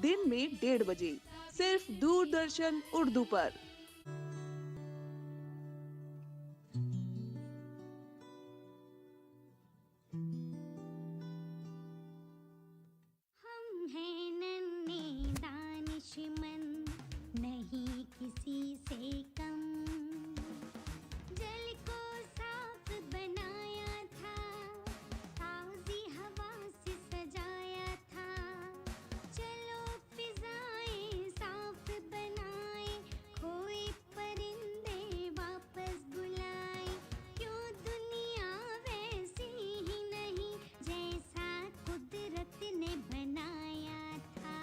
दिन में 1:30 बजे सिर्फ दूरदर्शन उर्दू पर। हम हैं नन्हे दानिशमंद, नहीं किसी से कम। जल को साफ बनाया था, ताज़ी हवा से सजाया था। चलो फिजाएं साफ बनाए, खोए परिंदे वापस बुलाए। क्यों दुनिया वैसी ही नहीं जैसा कुदरत ने बनाया था।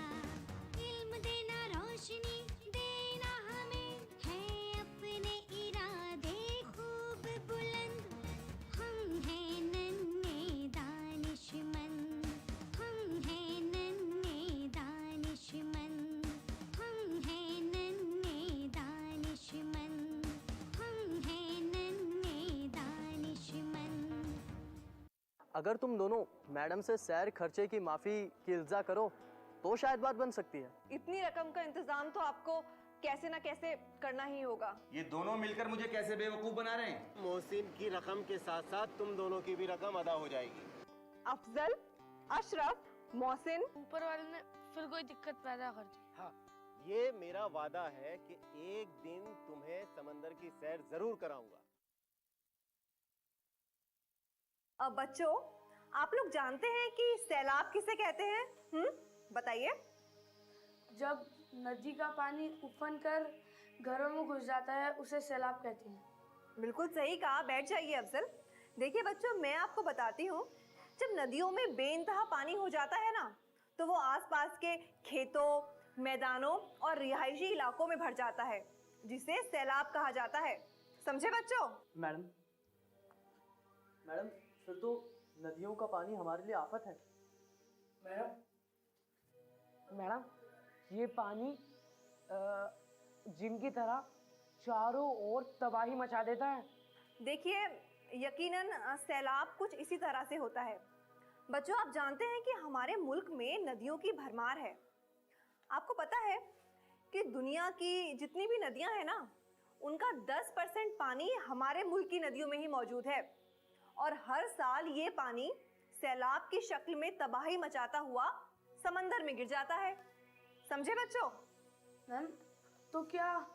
इल्म देना, रोशनी देना हमें, है अपने इरादे खूब बुलंद। हम हैं नन्हे दानिशमंद, हम हैं नन्हे दानिशमंद, हम हैं नन्हे दानिशमंद, हम हैं नन्हे दानिशमंद। अगर तुम दोनों मैडम से सैर खर्चे की माफी की इल्जा करो तो शायद बात बन सकती है। इतनी रकम का इंतजाम तो आपको कैसे ना कैसे करना ही होगा। ये दोनों मिलकर मुझे कैसे बेवकूफ बना रहे हैं। मोहसिन की रकम के साथ साथ तुम दोनों की भी रकम अदा हो जाएगी। अफजल, अशरफ, मोहसिन, ऊपर वाले ने फिर कोई दिक्कत पैदा कर दी। हाँ, ये मेरा वादा है कि एक दिन तुम्हें समंदर की सैर जरूर कराऊंगा। अब बच्चों, आप लोग जानते हैं कि सैलाब किसे कहते हैं? बताइए। जब नदी का पानी उफन कर घरों में घुस जाता है उसे सैलाब कहते हैं। बिल्कुल सही कहा, बैठ जाइए अफजल। देखिए बच्चों, मैं आपको बताती हूँ, जब नदियों में बेइंतहा पानी हो जाता है ना, तो वो आसपास के खेतों, मैदानों और रिहायशी इलाकों में भर जाता है, जिसे सैलाब कहा जाता है। समझे बच्चों? मैडम फिर तो नदियों का पानी हमारे लिए आफत है। मैडम ये पानी जिनकी तरह चारों ओर तबाही मचा देता है। देखिए, यकीनन सैलाब कुछ इसी तरह से होता है। बच्चों, आप जानते हैं कि हमारे मुल्क में नदियों की भरमार है। आपको पता है कि दुनिया की जितनी भी नदियां हैं ना, उनका 10% पानी हमारे मुल्क की नदियों में ही मौजूद है। और हर साल ये पानी सैलाब की शक्ल में तबाही मचाता हुआ समंदर में गिर जाता है। समझे बच्चों? मैम, तो क्या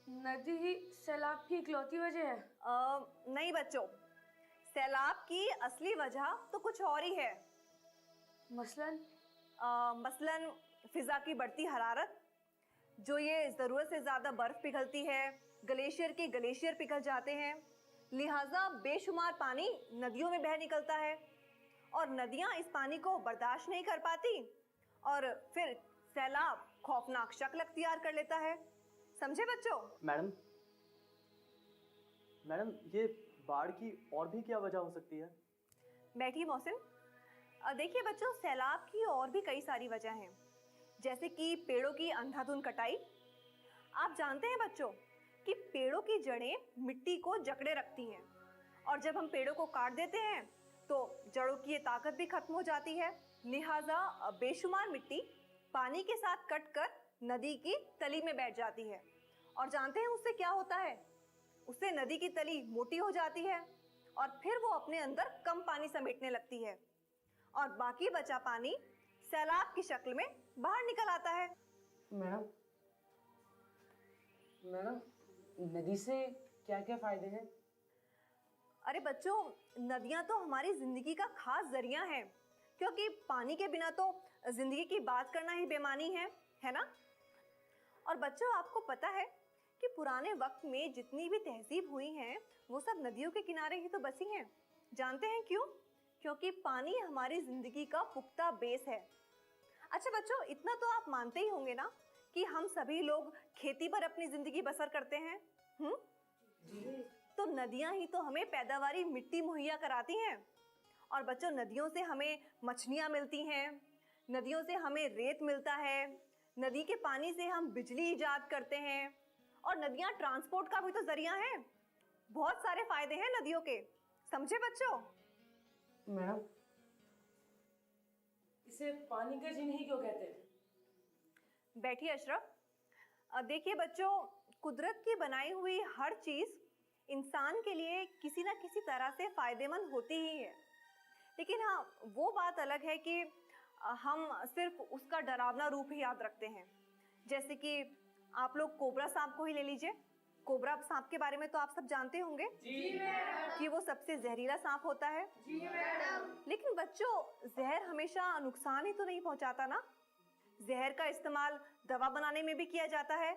नदी ही सैलाब की इकलौती वजह है? नहीं बच्चों, सैलाब की असली वजह तो कुछ और ही है। मसलन फिजा की बढ़ती हरारत, जो ये ज़रूरत से ज़्यादा बर्फ़ पिघलती है, ग्लेशियर पिघल जाते हैं, लिहाजा बेशुमार पानी नदियों में बह निकलता है और नदियाँ इस पानी को बर्दाश्त नहीं कर पाती और फिर सैलाब खौफनाक शक्ल अख्तियार कर लेता है। समझे बच्चों? मैडम ये बाढ़ की और भी क्या वजह हो सकती है? बैठिए मोहसिन। देखिए बच्चों, सैलाब की और भी कई सारी वजह हैं, जैसे कि पेड़ों की अंधाधुंध कटाई। आप जानते हैं बच्चों कि पेड़ों की जड़ें मिट्टी को जकड़े रखती हैं और जब हम पेड़ों को काट देते हैं तो जड़ों की ये ताकत भी खत्म हो जाती है। लिहाजा बेशुमार मिट्टी पानी के साथ कटकर नदी की तली में बैठ जाती है और जानते हैं उससे क्या होता है? उससे नदी की तली मोटी हो जाती है और फिर वो अपने अंदर कम पानी समेटने लगती है और बाकी बचा पानी सैलाब की शक्ल में बाहर निकल आता है। मैडम नदी से क्या क्या फायदे हैं? अरे बच्चों, नदियां तो हमारी जिंदगी का खास जरिया है, क्योंकि पानी के बिना तो जिंदगी की बात करना ही बेमानी है ना? और बच्चों, आपको पता है कि पुराने वक्त में जितनी भी तहजीब हुई हैं वो सब नदियों के किनारे ही तो बसी हैं। जानते हैं क्यों? क्योंकि पानी हमारी जिंदगी का पुख्ता बेस है। अच्छा बच्चों, इतना तो आप मानते ही होंगे ना कि हम सभी लोग खेती पर अपनी जिंदगी बसर करते हैं। जी। तो नदियां ही तो हमें पैदावारी मिट्टी मुहैया कराती हैं और बच्चों, नदियों से हमें मछलियां मिलती हैं, नदियों से हमें रेत मिलता है, नदी के पानी से हम बिजली ईजाद करते हैं और नदियां ट्रांसपोर्ट का भी तो जरिया हैं। बहुत सारे फायदे हैं नदियों के। समझे बच्चों? मैडम इसे पानी का जिन ही क्यों कहते हैं? बैठिए अशरफ। देखिए बच्चों, कुदरत की बनाई हुई हर चीज़ इंसान के लिए किसी ना किसी तरह से फ़ायदेमंद होती ही है। लेकिन हाँ, वो बात अलग है कि हम सिर्फ उसका डरावना रूप ही याद रखते हैं। जैसे कि आप लोग कोबरा सांप को ही ले लीजिए। कोबरा सांप के बारे में तो आप सब जानते होंगे कि वो सबसे जहरीला सांप होता है। लेकिन बच्चों, जहर हमेशा नुकसान ही तो नहीं पहुंचाता ना। जहर का इस्तेमाल दवा बनाने में भी किया जाता है।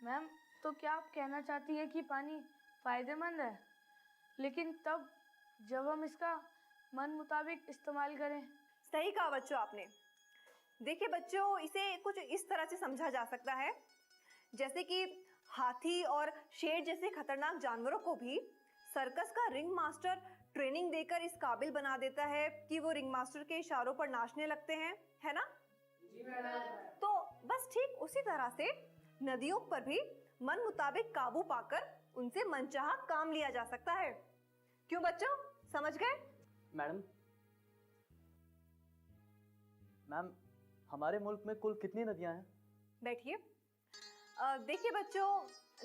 मैम, तो क्या आप कहना चाहती है कि पानी फायदेमंद है, लेकिन तब जब हम इसका मन मुताबिक इस्तेमाल करें? सही कहा बच्चों आपने। देखिए बच्चों, इसे कुछ इस तरह से समझा जा सकता है जैसे कि हाथी और शेर जैसे खतरनाक जानवरों को भी सर्कस का रिंग मास्टर ट्रेनिंग देकर इस काबिल बना देता है कि वो रिंग मास्टर के इशारों पर नाचने लगते हैं, है ना? तो बस ठीक उसी तरह से नदियों पर भी मन मुताबिक काबू पाकर उनसे मनचाहा काम लिया जा सकता है। क्यों बच्चों, समझ गए? मैडम, मैम, हमारे मुल्क में कुल कितनी नदियां हैं? बैठिए। देखिए बच्चों,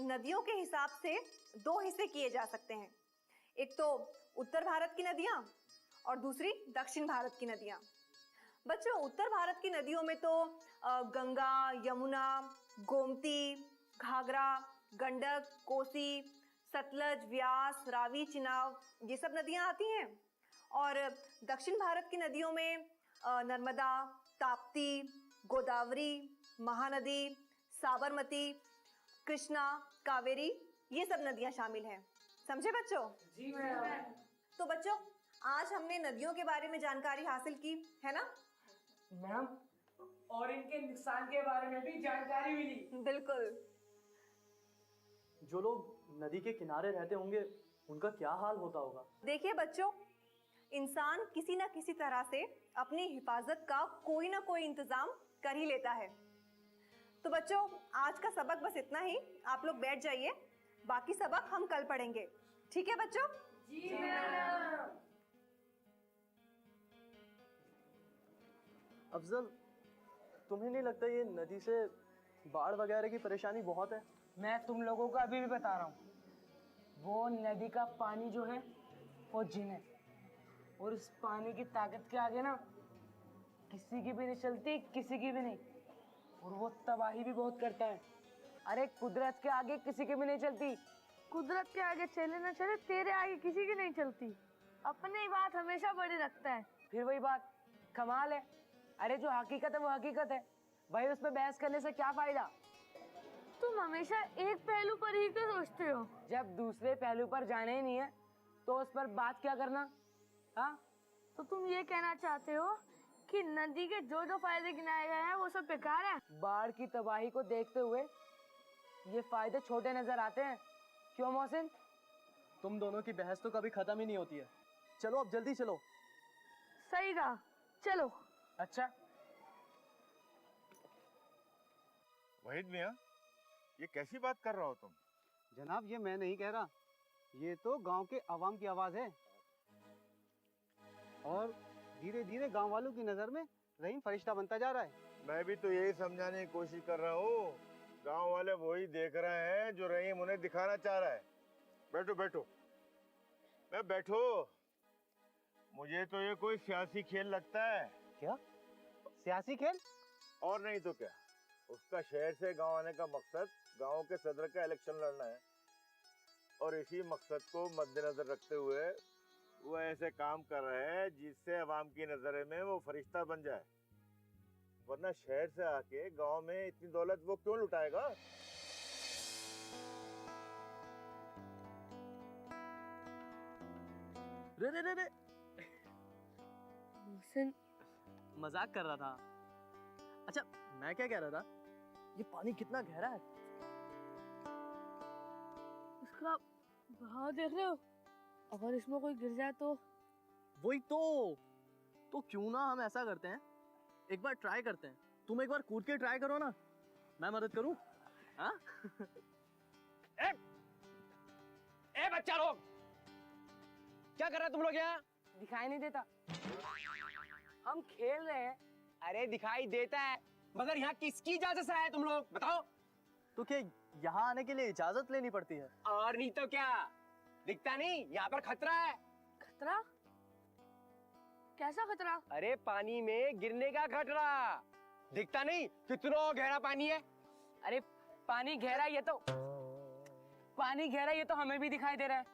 नदियों के हिसाब से दो हिस्से किए जा सकते हैं। एक तो उत्तर भारत की नदियां और दूसरी दक्षिण भारत की नदियां। बच्चों, उत्तर भारत की नदियों में तो गंगा, यमुना, गोमती, घाघरा, गंडक, कोसी, सतलज, व्यास, रावी, चिनाब, ये सब नदियां आती हैं। और दक्षिण भारत की नदियों में नर्मदा, ताप्ती, गोदावरी, महानदी, साबरमती, कृष्णा, कावेरी, ये सब नदियां शामिल हैं। समझे बच्चों? जी मैम। तो बच्चों, आज हमने नदियों के बारे में जानकारी हासिल की, है ना? मैम, और इनके नुकसान के बारे में भी जानकारी मिली। बिल्कुल। जो लोग नदी के किनारे रहते होंगे उनका क्या हाल होता होगा? देखिए बच्चों, इंसान किसी न किसी तरह से अपनी हिफाजत का कोई ना कोई इंतजाम कर ही लेता है। तो बच्चों, आज का सबक बस इतना ही। आप लोग बैठ जाइए, बाकी सबक हम कल पढ़ेंगे। ठीक है बच्चों? जी मैम। अफजल, तुम्हें नहीं लगता ये नदी से बाढ़ वगैरह की परेशानी बहुत है? मैं तुम लोगों को अभी भी बता रहा हूँ, वो नदी का पानी जो है वो जिन है, और इस पानी की ताकत के आगे ना किसी की भी नहीं चलती, किसी की भी नहीं। और वो तबाही भी बहुत करता है। अरे कुदरत के आगे किसी की भी नहीं चलती। कुदरत के आगे चले ना चले, तेरे आगे किसी की नहीं चलती। अपनी बात हमेशा बड़ी रखता है। फिर वही बात, कमाल है। अरे जो हकीकत है वो हकीकत है भाई, उस पर बहस करने से क्या फायदा? तुम हमेशा एक पहलू पर ही क्यों सोचते हो? जब दूसरे पहलू पर जाना ही नहीं है तो उस पर बात क्या करना? हाँ, तो तुम ये कहना चाहते हो कि नदी के जो जो फायदे गिनाए गए हैं वो सब बेकार है? बाढ़ की तबाही को देखते हुए ये फायदे छोटे नजर आते हैं। क्यों मोहसिन? तुम दोनों की बहस तो कभी खत्म ही नहीं होती है। चलो अब जल्दी चलो। सही कहा, चलो। अच्छा, वहीद मियाँ, ये कैसी बात कर रहा हो तुम? जनाब, ये मैं नहीं कह रहा, ये तो गांव के अवाम की आवाज है। और धीरे धीरे गांव वालों की नजर में रहीम फरिश्ता बनता जा रहा है। मैं भी तो यही समझाने की कोशिश कर रहा हूँ। गांव वाले वही देख रहे हैं जो रहीम उन्हें दिखाना चाह रहा है। बैठो बैठो, मैं बैठो। मुझे तो ये कोई सियासी खेल लगता है। क्या सियासी खेल? और नहीं तो क्या। उसका शहर से गांव आने का मकसद गांव के सदर का इलेक्शन लड़ना है, और इसी मकसद को मद्देनजर रखते हुए वो ऐसे काम कर रहे हैं जिससे अवाम की नजर में वो फरिश्ता बन जाए। वरना शहर से आके गांव में इतनी दौलत वो क्यों लुटाएगा? रे रे रे रे, मजाक कर रहा था। अच्छा, मैं क्या कह रहा था, ये पानी कितना गहरा है? उसका बहाव देख रहे हो? अगर इसमें कोई गिर जाए तो? वही तो क्यों ना हम ऐसा करते हैं, एक बार ट्राई करते हैं। तुम एक बार कूद के ट्राई करो ना, मैं मदद करूं? हाँ? ए बच्चा लोग, क्या कर रहे तुम लोग यहाँ? दिखाई नहीं देता? हम खेल रहे हैं। अरे दिखाई देता है, मगर यहाँ किसकी इजाजत से आए तुम लोग बताओ? तो क्या यहाँ आने के लिए इजाजत लेनी पड़ती है? और नहीं तो क्या, दिखता नहीं यहाँ पर खतरा है। खतरा? कैसा खतरा? अरे पानी में गिरने का खतरा, दिखता नहीं कितना गहरा पानी है। अरे पानी गहरा ये तो हमें भी दिखाई दे रहा है।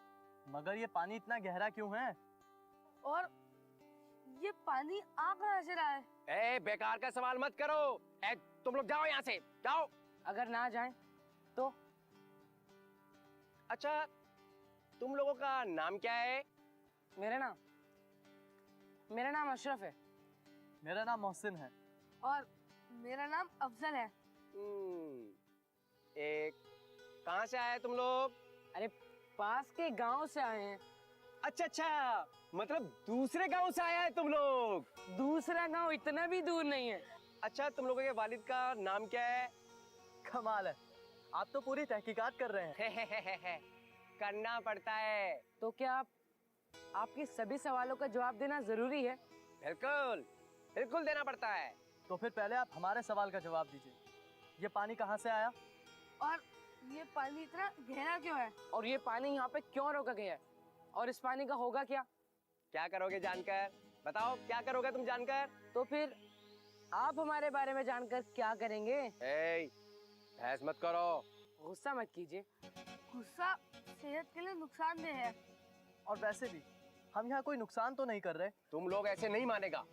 मगर ये पानी इतना गहरा क्यों है? और ये पानी आ कहाँ से रहा है? ए बेकार का सवाल मत करो। ए तुम लोग जाओ यहाँ से, जाओ। अगर ना जाएं तो? अच्छा तुम लोगों का नाम क्या है? मेरा नाम अशरफ है। मेरा नाम मोहसिन है। और मेरा नाम अफजल है। एक कहाँ से आए तुम लोग? अरे पास के गांव से आए हैं। अच्छा, मतलब दूसरे गांव से आया है तुम लोग? दूसरा गांव इतना भी दूर नहीं है। अच्छा तुम लोगों के वालिद का नाम क्या है? कमाल है, आप तो पूरी तहकीकात कर रहे हैं। करना पड़ता है। तो क्या आपके सभी सवालों का जवाब देना जरूरी है? बिल्कुल बिल्कुल देना पड़ता है। तो फिर पहले आप हमारे सवाल का जवाब दीजिए, ये पानी कहाँ से आया? और ये पानी इतना गहरा क्यों है? और ये पानी यहाँ पे क्यों रोका गया है? और इस पानी का होगा क्या? क्या करोगे जानकर? बताओ क्या करोगे तुम जानकर? तो फिर आप हमारे बारे में जानकर क्या करेंगे? बहस मत करो। गुस्सा मत कीजिए। गुस्सा सेहत के लिए नुकसानदेह है। और वैसे भी हम यहाँ कोई नुकसान तो नहीं कर रहे। तुम लोग ऐसे नहीं मानेगा,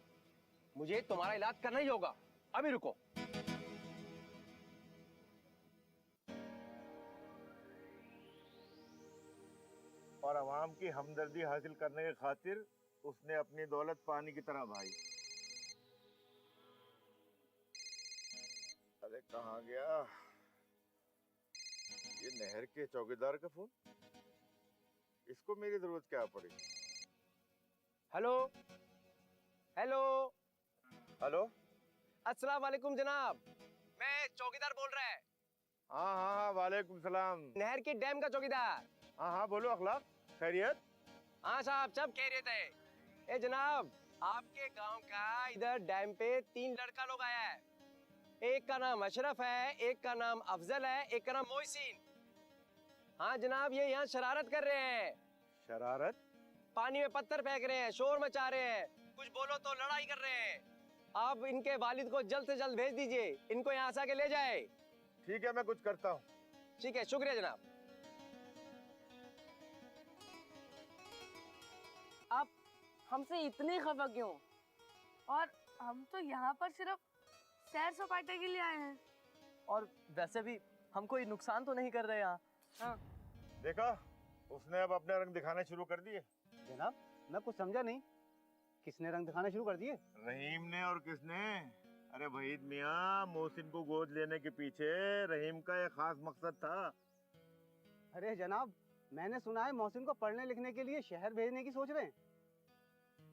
मुझे तुम्हारा इलाज करना ही होगा। अभी रुको। और अवाम की हमदर्दी हासिल करने के खातिर उसने अपनी दौलत पानी की तरह बहाई। अरे कहाँ गया ये नहर के चौकीदार का फोन? इसको मेरी जरूरत क्या पड़ी? हेलो हेलो हेलो, अस्सलाम वालेकुम जनाब, मैं चौकीदार बोल रहा है। हाँ हाँ हाँ, वालेकुम सलाम। नहर के डैम का चौकीदार। हाँ हाँ बोलो, अखलाक खैरियत? हाँ साहब सब खैरियत है। ए जनाब, आपके गांव का इधर डैम पे 3 लड़का लोग आया है। एक का नाम अशरफ है, एक का नाम अफजल है, एक का नाम मोहसिन। हाँ जनाब, ये यहाँ शरारत कर रहे हैं। शरारत? पानी में पत्थर फेंक रहे हैं, शोर मचा रहे हैं, कुछ बोलो तो लड़ाई कर रहे हैं। आप इनके वालिद को जल्द से जल्द भेज दीजिए, इनको यहाँ से आके ले जाए। ठीक है, मैं कुछ करता हूँ। ठीक है, शुक्रिया जनाब। आप हमसे इतने खफा क्यों? और हम तो यहाँ पर सिर्फ सैर सपाटे के लिए आए हैं। और वैसे भी हम कोई नुकसान तो नहीं कर रहे यहाँ। हाँ। देखा, उसने अब अपने रंग दिखाने शुरू कर दिए। जनाब मैं कुछ समझा नहीं, किसने रंग दिखाना शुरू कर दिए? रहीम ने। और किसने? अरे वहीद मियाँ, मोहसिन को गोद लेने के पीछे रहीम का एक खास मकसद था। अरे जनाब, मैंने सुना है मोहसिन को पढ़ने लिखने के लिए शहर भेजने की सोच रहे हैं।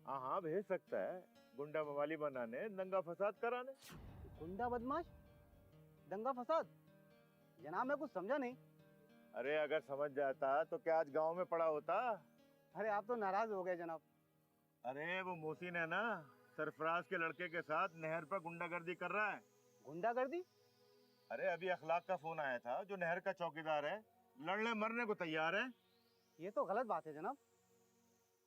हाँ हाँ भेज सकता है, गुंडा मवाली बनाने, दंगा फसाद कराने। गुंडा बदमाश, दंगा फसाद? जनाब मैं कुछ समझा नहीं। अरे अगर समझ जाता तो क्या आज गांव में पड़ा होता? अरे आप तो नाराज हो गए जनाब। अरे वो मोहसिन है ना, सरफराज के लड़के के साथ नहर पर गुंडागर्दी कर रहा है। गुंडागर्दी? अरे अभी अखलाक का फोन आया था, जो नहर का चौकीदार है, लड़ने मरने को तैयार है। ये तो गलत बात है जनाब।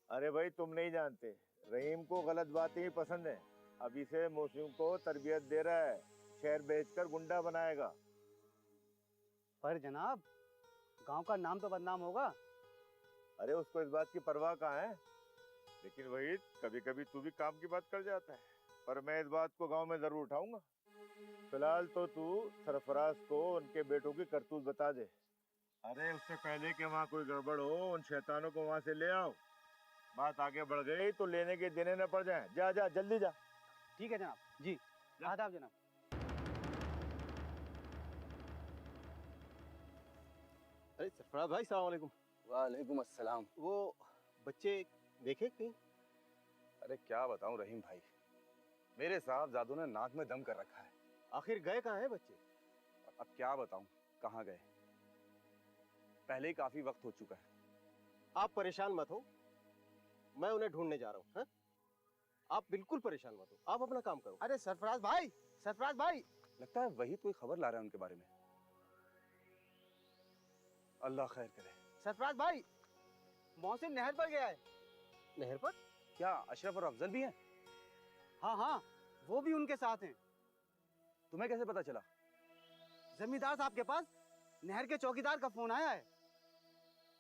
अरे भाई तुम नहीं जानते, रहीम को गलत बातें ही पसंद है। अभी से मोहसिन को तरबियत दे रहा है, शहर बेचकर गुंडा बनाएगा। पर जनाब गांव का नाम तो बदनाम होगा। अरे उसको इस बात की परवाह कहाँ है, लेकिन वही कभी कभी तू भी काम की बात कर जाता है। पर मैं इस बात को गांव में जरूर उठाऊंगा। फिलहाल तो तू सरफराज को उनके बेटों की करतूत बता दे। अरे उससे पहले कि वहाँ कोई गड़बड़ हो, उन शैतानों को वहाँ से ले आओ। बात आगे बढ़ गई तो लेने के देने न पड़ जाए। जा जा जल्दी जा। ठीक है जनाब। जी आदाब जनाब। अरे सरफराज भाई, सलाम वालेकुम। वालेकुम अस्सलाम। वो बच्चे देखे कहीं? अरे क्या बताऊं रहीम भाई, मेरे साहबजादों ने नाक में दम कर रखा है। आखिर गए कहाँ हैं बच्चे? अब क्या बताऊं कहाँ गए, पहले ही काफी वक्त हो चुका है। आप परेशान मत हो, मैं उन्हें ढूंढने जा रहा हूँ। आप बिल्कुल परेशान मत हो, आप अपना काम करो। अरे सरफराज भाई, सरफराज भाई, लगता है वही कोई खबर ला रहा है उनके बारे में। अल्लाह खैर करे। सरफराज भाई, मोहसिन नहर पर गया है। नहर पर? क्या अशरफ और अफजल भी हैं? हाँ हाँ, वो भी उनके साथ हैं। तुम्हें कैसे पता चला? जमींदार साहब के पास नहर के चौकीदार का फोन आया है।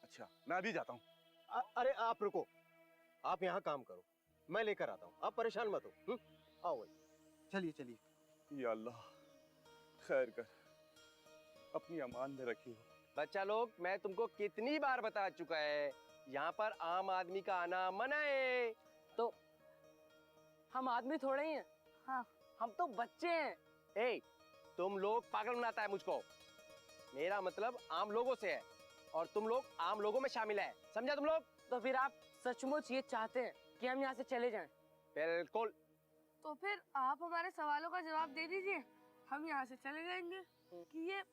अच्छा, मैं अभी जाता हूँ। अरे आप रुको, आप यहाँ काम करो, मैं लेकर आता हूँ, आप परेशान मत हो। आओ भाई। चलिए चलिए। या अल्लाह खैर कर, अपनी अमान में रखी हो। बच्चा लोग, मैं तुमको कितनी बार बता चुका है, यहाँ पर आम आदमी का आना मना है। तो हम आदमी थोड़े ही हैं। हाँ, हम तो बच्चे हैं। ए, तुम लोग पागल बनाता है मुझको। मेरा मतलब आम लोगों से है और तुम लोग आम लोगों में शामिल है, समझा तुम लोग? तो फिर आप सचमुच ये चाहते हैं कि हम यहाँ से चले जाएं? बिल्कुल। तो फिर आप हमारे सवालों का जवाब दे दीजिए, हम यहाँ से चले जाएंगे। कि ये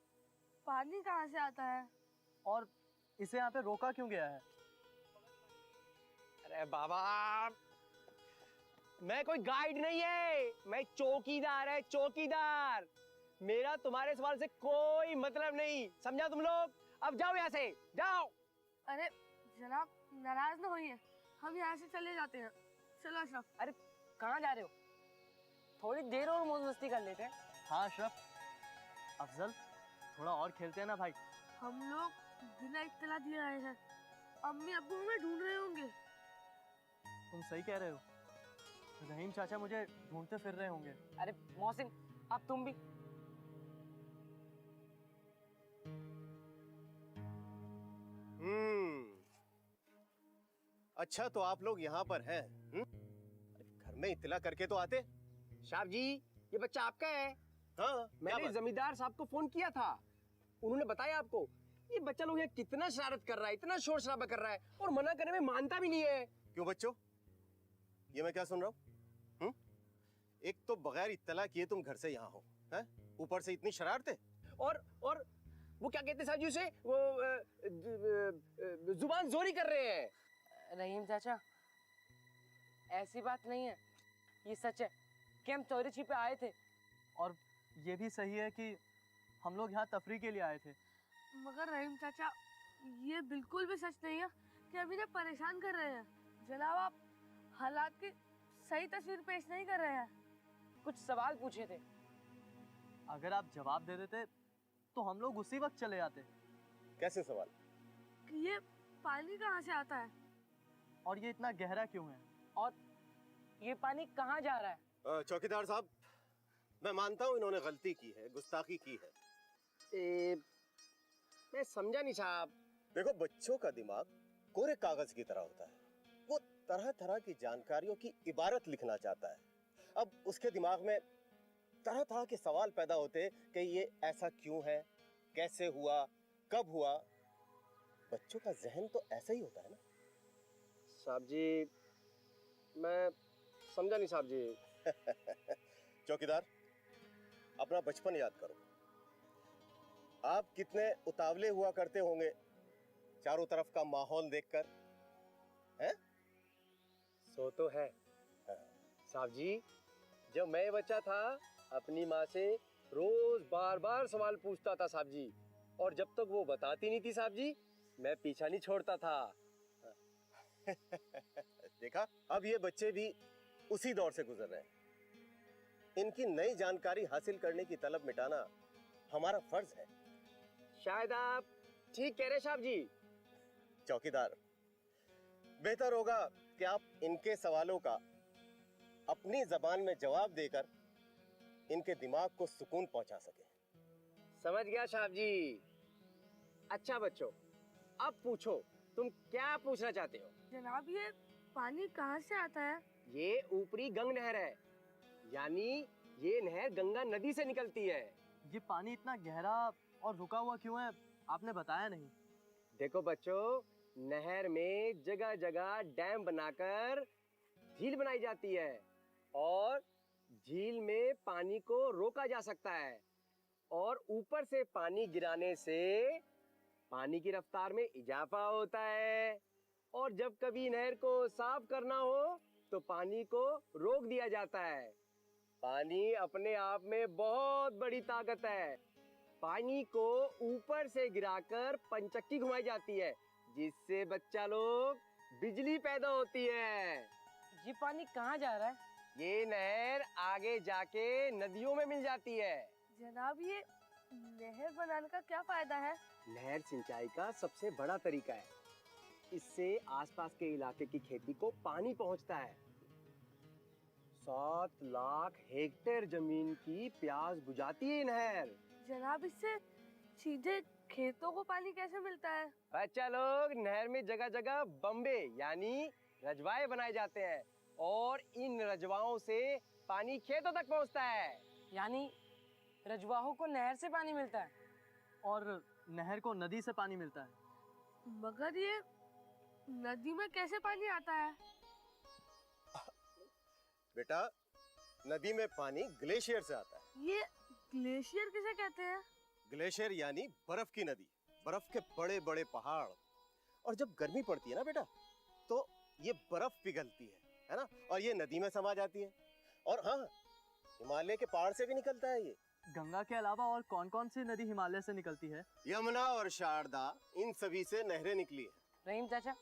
पानी कहाँ से आता है और इसे यहाँ पे रोका क्यों गया है? अरे बाबा, मैं कोई गाइड नहीं है, मैं चौकीदार है, चौकीदार। मेरा तुम्हारे सवाल से कोई मतलब नहीं, समझा तुम लोग? अब जाओ यहाँ से, जाओ। अरे जनाब, नाराज ना होइए, हम यहाँ से चले जाते हैं। चलो अशरफ। अरे कहाँ जा रहे हो? थोड़ी देर और मौज मस्ती कर लेते हैं। हाँ अशरफ, अफजल, थोड़ा और खेलते हैं ना भाई। हम लोग बिना इत्तला दिए आए हैं, अम्मी अब्बू हमें ढूंढ रहे होंगे। तुम सही कह रहे हो, रहीम चाचा मुझे ढूंढते फिर रहे होंगे। अरे मोहसिन, अब तुम भी। अच्छा, तो आप लोग यहाँ पर हैं। घर में इत्तला करके तो आते। साहब जी, ये बच्चा आपका है? हाँ, मैंने जमींदार साहब को फोन किया था, उन्होंने बताया आपको। ये बच्चा लोग यहाँ कितना शरारत कर रहा है, इतना शोर शराबा कर रहा है और मना करने में मानता भी नहीं है। क्यों बच्चों, ये मैं क्या सुन रहा हूँ? एक तो बगैर इत्तला किए तुम घर से यहाँ हो, हैं? ऊपर से इतनी शरारतें। और वो क्या कहते हैं साहब जी उसे, वो जुबान जोरी कर रहे हैं। रहीम चाचा, ऐसी बात नहीं है, ये सच है कि हम चोरी छिपे आए थे। और ये भी सही है कि हम लोग यहाँ तफरी के लिए आए थे। मगर रहीम चाचा, ये बिल्कुल भी सच नहीं है कि हम इन्हें परेशान कर रहे हैं। जनाब, आप हालात की सही तस्वीर पेश नहीं कर रहे हैं। कुछ सवाल पूछे थे। अगर आप जवाब दे देते तो हम लोग उसी वक्त चले जाते। कैसे सवाल? कि ये पानी कहाँ से आता है और ये इतना गहरा क्यों है, और ये पानी कहाँ जा रहा है? चौकीदार साहब, मैं मानता हूँ इन्होंने गलती की है, गुस्ताखी की है। मैं समझा नहीं साहब। देखो, बच्चों का दिमाग कोरे कागज की तरह होता है, वो तरह तरह की जानकारियों की इबारत लिखना चाहता है। अब उसके दिमाग में तरह तरह के सवाल पैदा होते कि ये ऐसा क्यों है, कैसे हुआ, कब हुआ। बच्चों का जहन तो ऐसा ही होता है ना। साहब जी, मैं समझा नहीं साहब जी। चौकीदार, अपना बचपन याद करो। आप कितने उतावले हुआ करते होंगे चारों तरफ का माहौल देखकर, हैं? सो तो है साहब जी, जब मैं बच्चा था अपनी माँ से रोज बार बार सवाल पूछता था साहब जी, और जब तक वो बताती नहीं थी साहब जी, मैं पीछा नहीं छोड़ता था। देखा, अब ये बच्चे भी उसी दौर से गुजर रहे हैं। इनकी नई जानकारी हासिल करने की तलब मिटाना हमारा फर्ज है। शायद आप ठीक कह रहे साहब जी। चौकीदार, बेहतर होगा कि आप इनके सवालों का अपनी जबान में जवाब देकर इनके दिमाग को सुकून पहुंचा सके। समझ गया साहब जी। अच्छा बच्चों, अब पूछो, तुम क्या पूछना चाहते हो? जनाब, ये पानी कहाँ से आता है? ये ऊपरी गंग नहर है, यानी ये नहर गंगा नदी से निकलती है। ये पानी इतना गहरा और रुका हुआ क्यों है, आपने बताया नहीं। देखो बच्चों, नहर में जगह जगह डैम बनाकर झील बनाई जाती है और झील में पानी को रोका जा सकता है, और ऊपर से पानी गिराने से पानी की रफ्तार में इजाफा होता है, और जब कभी नहर को साफ करना हो तो पानी को रोक दिया जाता है। पानी अपने आप में बहुत बड़ी ताकत है। पानी को ऊपर से गिराकर पंचक्की घुमाई जाती है, जिससे बच्चा लोग बिजली पैदा होती है। ये पानी कहाँ जा रहा है? ये नहर आगे जाके नदियों में मिल जाती है। जनाब, ये नहर बनाने का क्या फायदा है? नहर सिंचाई का सबसे बड़ा तरीका है। इससे आसपास के इलाके की खेती को पानी पहुंचता है। 7 लाख हेक्टेयर जमीन की प्यास बुझाती है नहर। जनाब, इससे सीधे खेतों को पानी कैसे मिलता है? बच्चा लोग, नहर में जगह जगह बम्बे यानी रजवाए बनाए जाते हैं और इन रजवाओं से पानी खेतों तक पहुंचता है। यानी रजवाहों को नहर से पानी मिलता है और नहर को नदी से पानी मिलता है। मगर ये नदी में कैसे पानी आता है? बेटा, नदी में पानी ग्लेशियर से आता है। ये ग्लेशियर किसे कहते हैं? ग्लेशियर यानी बर्फ की नदी, बर्फ के बड़े बड़े पहाड़। और जब गर्मी पड़ती है ना बेटा, तो ये बर्फ पिघलती है ना, और ये नदी में समा जाती है। और हाँ, हिमालय के पहाड़ से भी निकलता है ये। गंगा के अलावा और कौन कौन सी नदी हिमालय से निकलती है? यमुना और शारदा, इन सभी से नहरें निकली है। रहीम चाचा,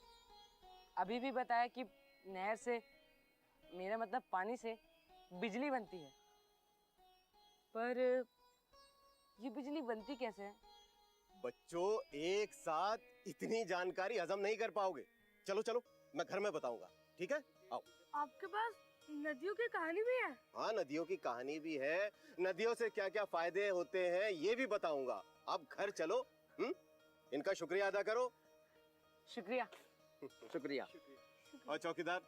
अभी भी बताया कि नहर से, मेरा मतलब पानी से बिजली बनती है। पर ये बिजली बनती कैसे है? बच्चों, एक साथ इतनी जानकारी हजम नहीं कर पाओगे। चलो चलो, मैं घर में बताऊंगा, ठीक है? आओ। आपके पास नदियों की कहानी भी है? हाँ, नदियों की कहानी भी है। नदियों से क्या क्या फायदे होते हैं ये भी बताऊंगा। अब घर चलो, इनका शुक्रिया अदा करो। शुक्रिया। शुक्रिया। और चौकीदार,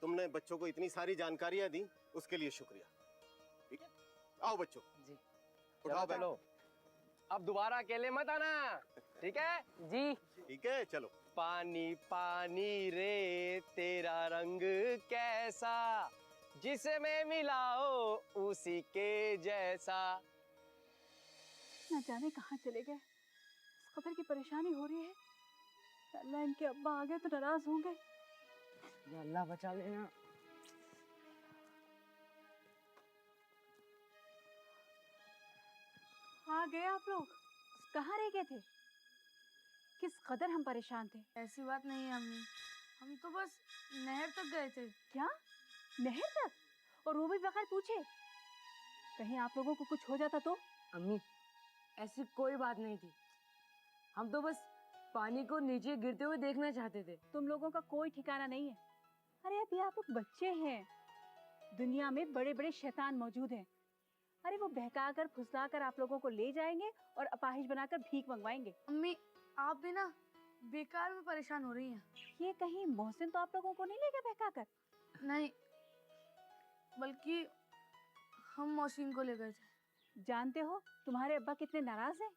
तुमने बच्चों को इतनी सारी जानकारियां दी, उसके लिए शुक्रिया। ठीक है, आओ बच्चों। जी। उठाओ बैग। चलो, अब दोबारा अकेले मत आना, ठीक है? जी। ठीक है, चलो। पानी पानी रे तेरा रंग कैसा, जिसे मैं मिलाओ उसी के जैसा। न जाने कहाँ चले गए। इस कदर की परेशानी हो रही है। अल्लाह, इनके अब्बा आ गए तो नाराज होंगे। या अल्लाह बचा लेना। आ गए आप लोग? कहाँ रह गए थे? किस कदर हम परेशान थे। ऐसी बात नहीं है अम्मी, हम तो बस नहर तक गए थे। क्या? नहर तक? और वो भी बगैर पूछे? कहीं आप लोगों को कुछ हो जाता तो? अम्मी, ऐसी कोई बात नहीं थी। हम तो बस पानी को नीचे गिरते हुए देखना चाहते थे। तुम लोगों का कोई ठिकाना नहीं है। अरे अभी आप लोग बच्चे हैं। दुनिया में बड़े बड़े शैतान मौजूद हैं। अरे वो बहका कर फुसला कर आप लोगों को ले जाएंगे और अपाहिज बनाकर भीख मंगवाएंगे। अम्मी, आप भी ना बेकार में परेशान हो रही हैं। ये कहीं मोहसिन तो आप लोगों को नहीं ले गया बहका कर? नहीं, बल्कि हम मोहसिन को ले गए थे। जानते हो तुम्हारे अब्बा कितने नाराज हैं?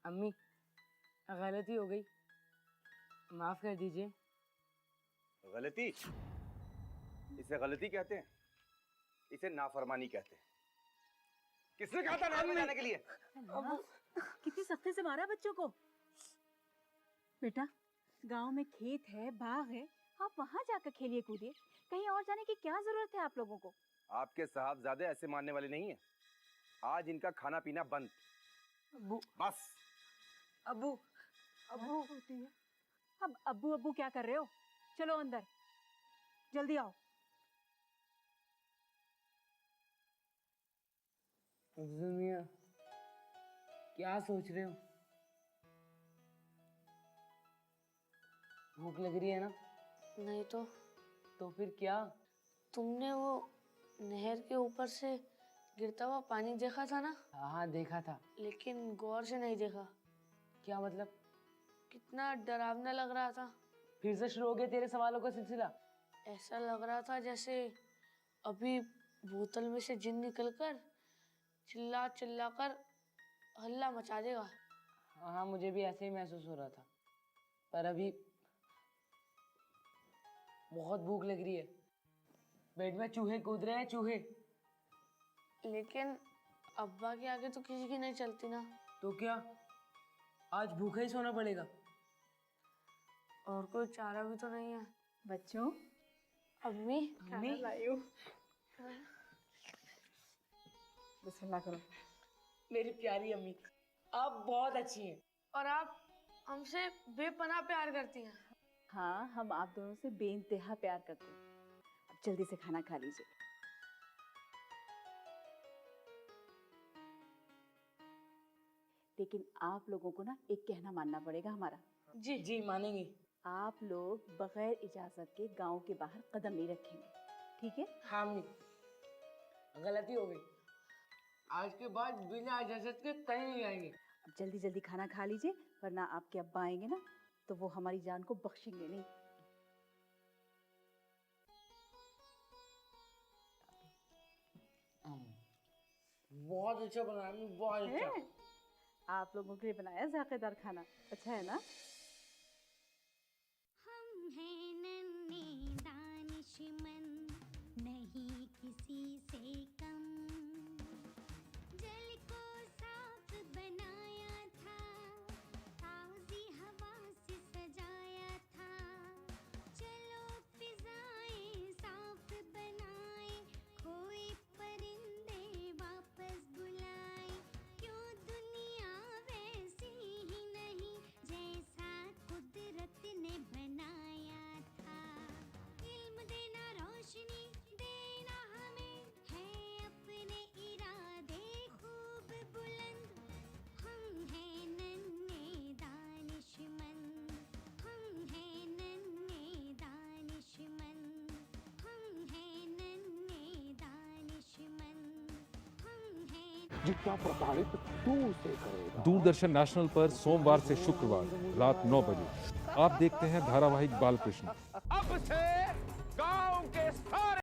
अम्मी, गलती हो गई, माफ कर दीजिए। गलती? इसे गलती कहते हैं? इसे नाफरमानी कहते हैं। किसने कहा था नहर में जाने के लिए? कितनी सख्ती से मारा बच्चों को। बेटा, गांव में खेत है, बाग है, आप वहाँ जाकर खेलिए कूदिए। कहीं और जाने की क्या जरूरत है आप लोगों को? आपके साहबजादे ऐसे मानने वाले नहीं है। आज इनका खाना पीना बंद। अब्बू। बस। अब्बू। अब्बू होती है। अब अब्बू अब्बू क्या कर रहे हो? चलो अंदर, जल्दी आओ। मियां, क्या सोच रहे हो? भूख लग रही है ना? नहीं तो। तो फिर क्या? तुमने वो नहर के ऊपर से गिरता हुआ पानी देखा था ना? हाँ, देखा था। लेकिन गौर से नहीं देखा। क्या मतलब? कितना डरावना लग रहा था। फिर से शुरू हो गया तेरे सवालों का सिलसिला? ऐसा लग रहा था जैसे अभी बोतल में से जिन निकलकर चिल्ला चिल्ला कर हल्ला मचा देगा। हाँ, मुझे भी ऐसे ही महसूस हो रहा था। पर अभी बहुत भूख लग रही है। बेड में चूहे कूद रहे हैं, चूहे। लेकिन अब्बा के आगे तो किसी की नहीं चलती ना। तो क्या, आज भूखा ही सोना पड़ेगा? और कोई चारा भी तो नहीं है। बच्चों, अम्मी, खाना लाई हूँ। बिस्मिल्लाह करो। मेरी प्यारी अम्मी, आप बहुत अच्छी हैं। और आप हमसे बेपनाह प्यार करती हैं। हाँ, हम आप दोनों से बेइंतहा प्यार करते हैं। अब जल्दी से खाना खा लीजिए। लेकिन आप लोगों को ना एक कहना मानना पड़ेगा हमारा। जी जी मानेंगे। आप लोग बगैर इजाजत के गांव के बाहर कदम नहीं रखेंगे, ठीक है? हाँ अम्मी, गलती हो गई। आज के बाद बिना इजाजत के कहीं नहीं आएंगे। अब जल्दी जल्दी खाना खा लीजिए, वरना आपके अब्बा आएंगे ना तो वो हमारी जान को बख्शेंगे नहीं। बहुत अच्छा बना है, बहुत अच्छा। है? आप लोगों के लिए बनाया जायकेदार खाना, अच्छा है ना? हम हैं नन्हे दानिशमंद, नहीं किसी से कम। जल को साफ बनाया था, ताज़ी हवा से सजाया था। चलो फिजाएं साफ बनाए, खोए परिंदे वापस बुलाए। क्यों दुनिया वैसी ही नहीं जैसा कुदरत ने बनाया था। इल्म देना, रोशनी देना हमें, है अपने इरादे खूब बुलंद। हम हैं नन्हे दानिशमंद, हम हैं नन्हे दानिशमंद, हम हैं नन्हे दानिशमंद, हम हैं। जितना प्रभावित तू उसे करेगा। दूरदर्शन नेशनल पर सोमवार से शुक्रवार रात 9 बजे आप देखते हैं धारावाहिक बालकृष्ण। अब से